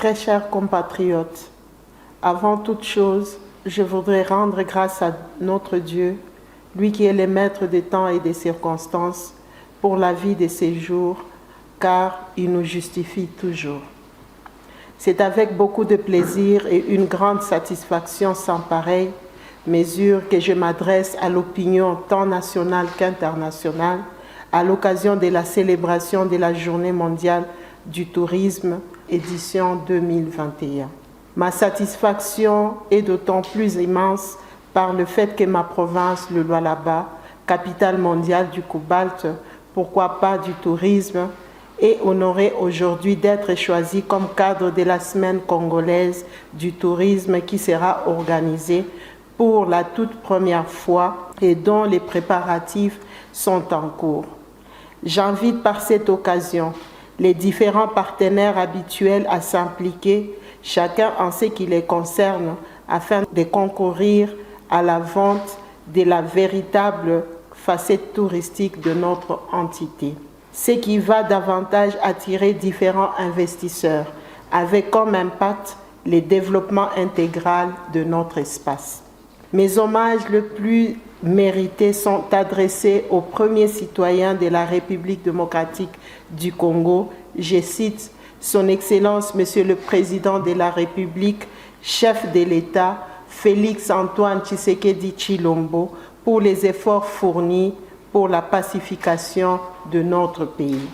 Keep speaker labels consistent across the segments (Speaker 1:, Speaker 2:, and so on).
Speaker 1: Très chers compatriotes, avant toute chose, je voudrais rendre grâce à notre Dieu, lui qui est le maître des temps et des circonstances, pour la vie de ces jours, car il nous justifie toujours. C'est avec beaucoup de plaisir et une grande satisfaction sans pareille mesure que je m'adresse à l'opinion tant nationale qu'internationale à l'occasion de la célébration de la Journée mondiale du tourisme, édition 2021. Ma satisfaction est d'autant plus immense par le fait que ma province, le Lualaba, capitale mondiale du cobalt, pourquoi pas du tourisme, est honorée aujourd'hui d'être choisie comme cadre de la semaine congolaise du tourisme qui sera organisée pour la toute première fois et dont les préparatifs sont en cours. J'invite par cette occasion les différents partenaires habituels à s'impliquer, chacun en ce qui les concerne, afin de concourir à la vente de la véritable facette touristique de notre entité. Ce qui va davantage attirer différents investisseurs, avec comme impact le développement intégral de notre espace. Mes hommages les plus mérités sont adressés aux premiers citoyens de la République démocratique du Congo. Je cite Son Excellence, Monsieur le Président de la République, chef de l'État, Félix-Antoine Tshisekedi Tshilombo, pour les efforts fournis pour la pacification de notre pays.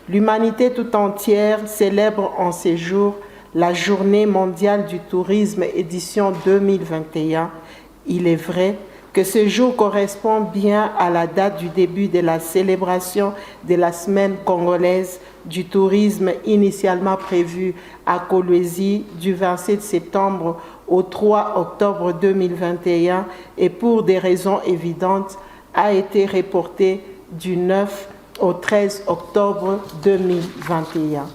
Speaker 1: L'humanité tout entière célèbre en ces jours la Journée mondiale du tourisme, édition 2021. Il est vrai que ce jour correspond bien à la date du début de la célébration de la semaine congolaise du tourisme initialement prévue à Kolwezi du 27 septembre au 3 octobre 2021 et pour des raisons évidentes a été reportée du 9 au 13 octobre 2021.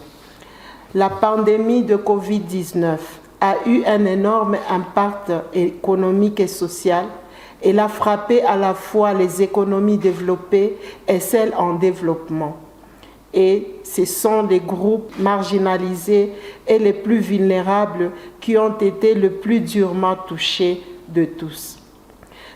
Speaker 1: La pandémie de Covid-19 a eu un énorme impact économique et social. Elle a frappé à la fois les économies développées et celles en développement. Et ce sont les groupes marginalisés et les plus vulnérables qui ont été le plus durement touchés de tous.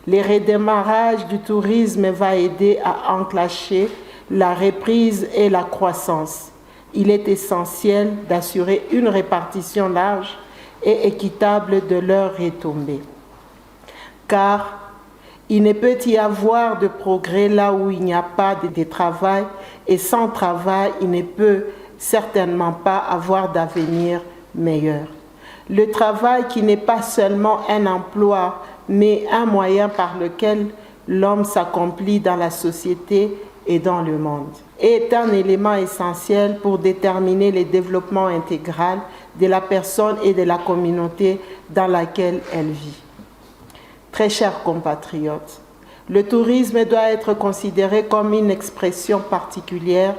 Speaker 1: Le redémarrage du tourisme va aider à enclencher la reprise et la croissance. Il est essentiel d'assurer une répartition large et équitable de leurs retombées. Car il ne peut y avoir de progrès là où il n'y a pas de travail, et sans travail, il ne peut certainement pas avoir d'avenir meilleur. Le travail qui n'est pas seulement un emploi, mais un moyen par lequel l'homme s'accomplit dans la société et dans le monde, est un élément essentiel pour déterminer le développement intégral de la personne et de la communauté dans laquelle elle vit. Très chers compatriotes, le tourisme doit être considéré comme une expression particulière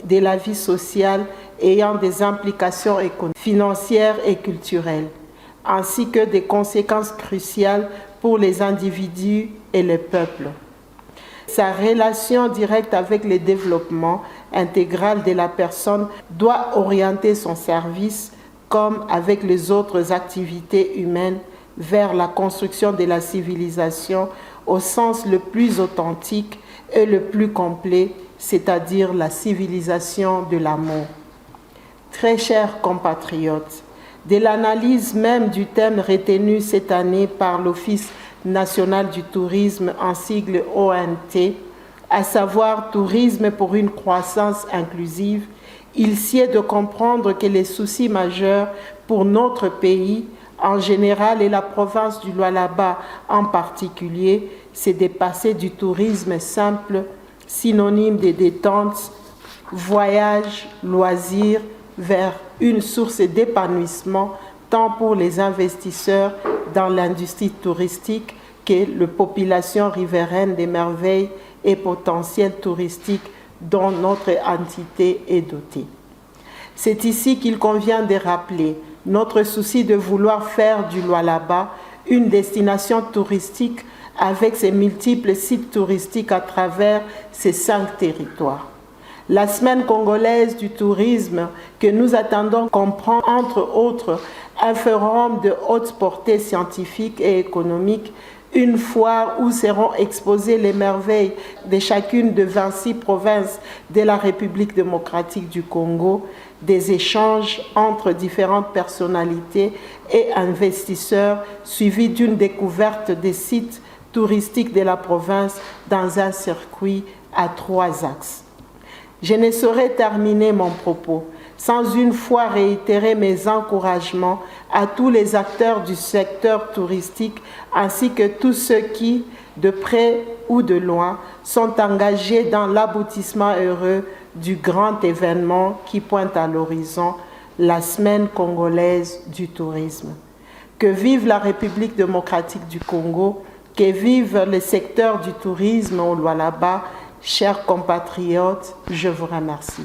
Speaker 1: de la vie sociale ayant des implications financières et culturelles, ainsi que des conséquences cruciales pour les individus et les peuples. Sa relation directe avec le développement intégral de la personne doit orienter son service, comme avec les autres activités humaines, vers la construction de la civilisation au sens le plus authentique et le plus complet, c'est-à-dire la civilisation de l'amour. Très chers compatriotes, de l'analyse même du thème retenu cette année par l'Office national du tourisme en sigle ONT, à savoir Tourisme pour une croissance inclusive, il sied de comprendre que les soucis majeurs pour notre pays en général et la province du Lualaba en particulier, c'est de passer du tourisme simple, synonyme de détente, voyage, loisirs, vers une source d'épanouissement tant pour les investisseurs dans l'industrie touristique que la population riveraine des merveilles et potentiels touristiques dont notre entité est dotée. C'est ici qu'il convient de rappeler notre souci de vouloir faire du Lualaba une destination touristique avec ses multiples sites touristiques à travers ces 5 territoires. La semaine congolaise du tourisme que nous attendons comprend entre autres un forum de haute portée scientifique et économique, une foire où seront exposées les merveilles de chacune de 26 provinces de la République démocratique du Congo, des échanges entre différentes personnalités et investisseurs suivis d'une découverte des sites touristiques de la province dans un circuit à 3 axes. Je ne saurais terminer mon propos sans une fois réitérer mes encouragements à tous les acteurs du secteur touristique ainsi que tous ceux qui, de près ou de loin, sont engagés dans l'aboutissement heureux du grand événement qui pointe à l'horizon, la Semaine congolaise du tourisme. Que vive la République démocratique du Congo, que vive le secteur du tourisme au Lualaba, chers compatriotes, je vous remercie.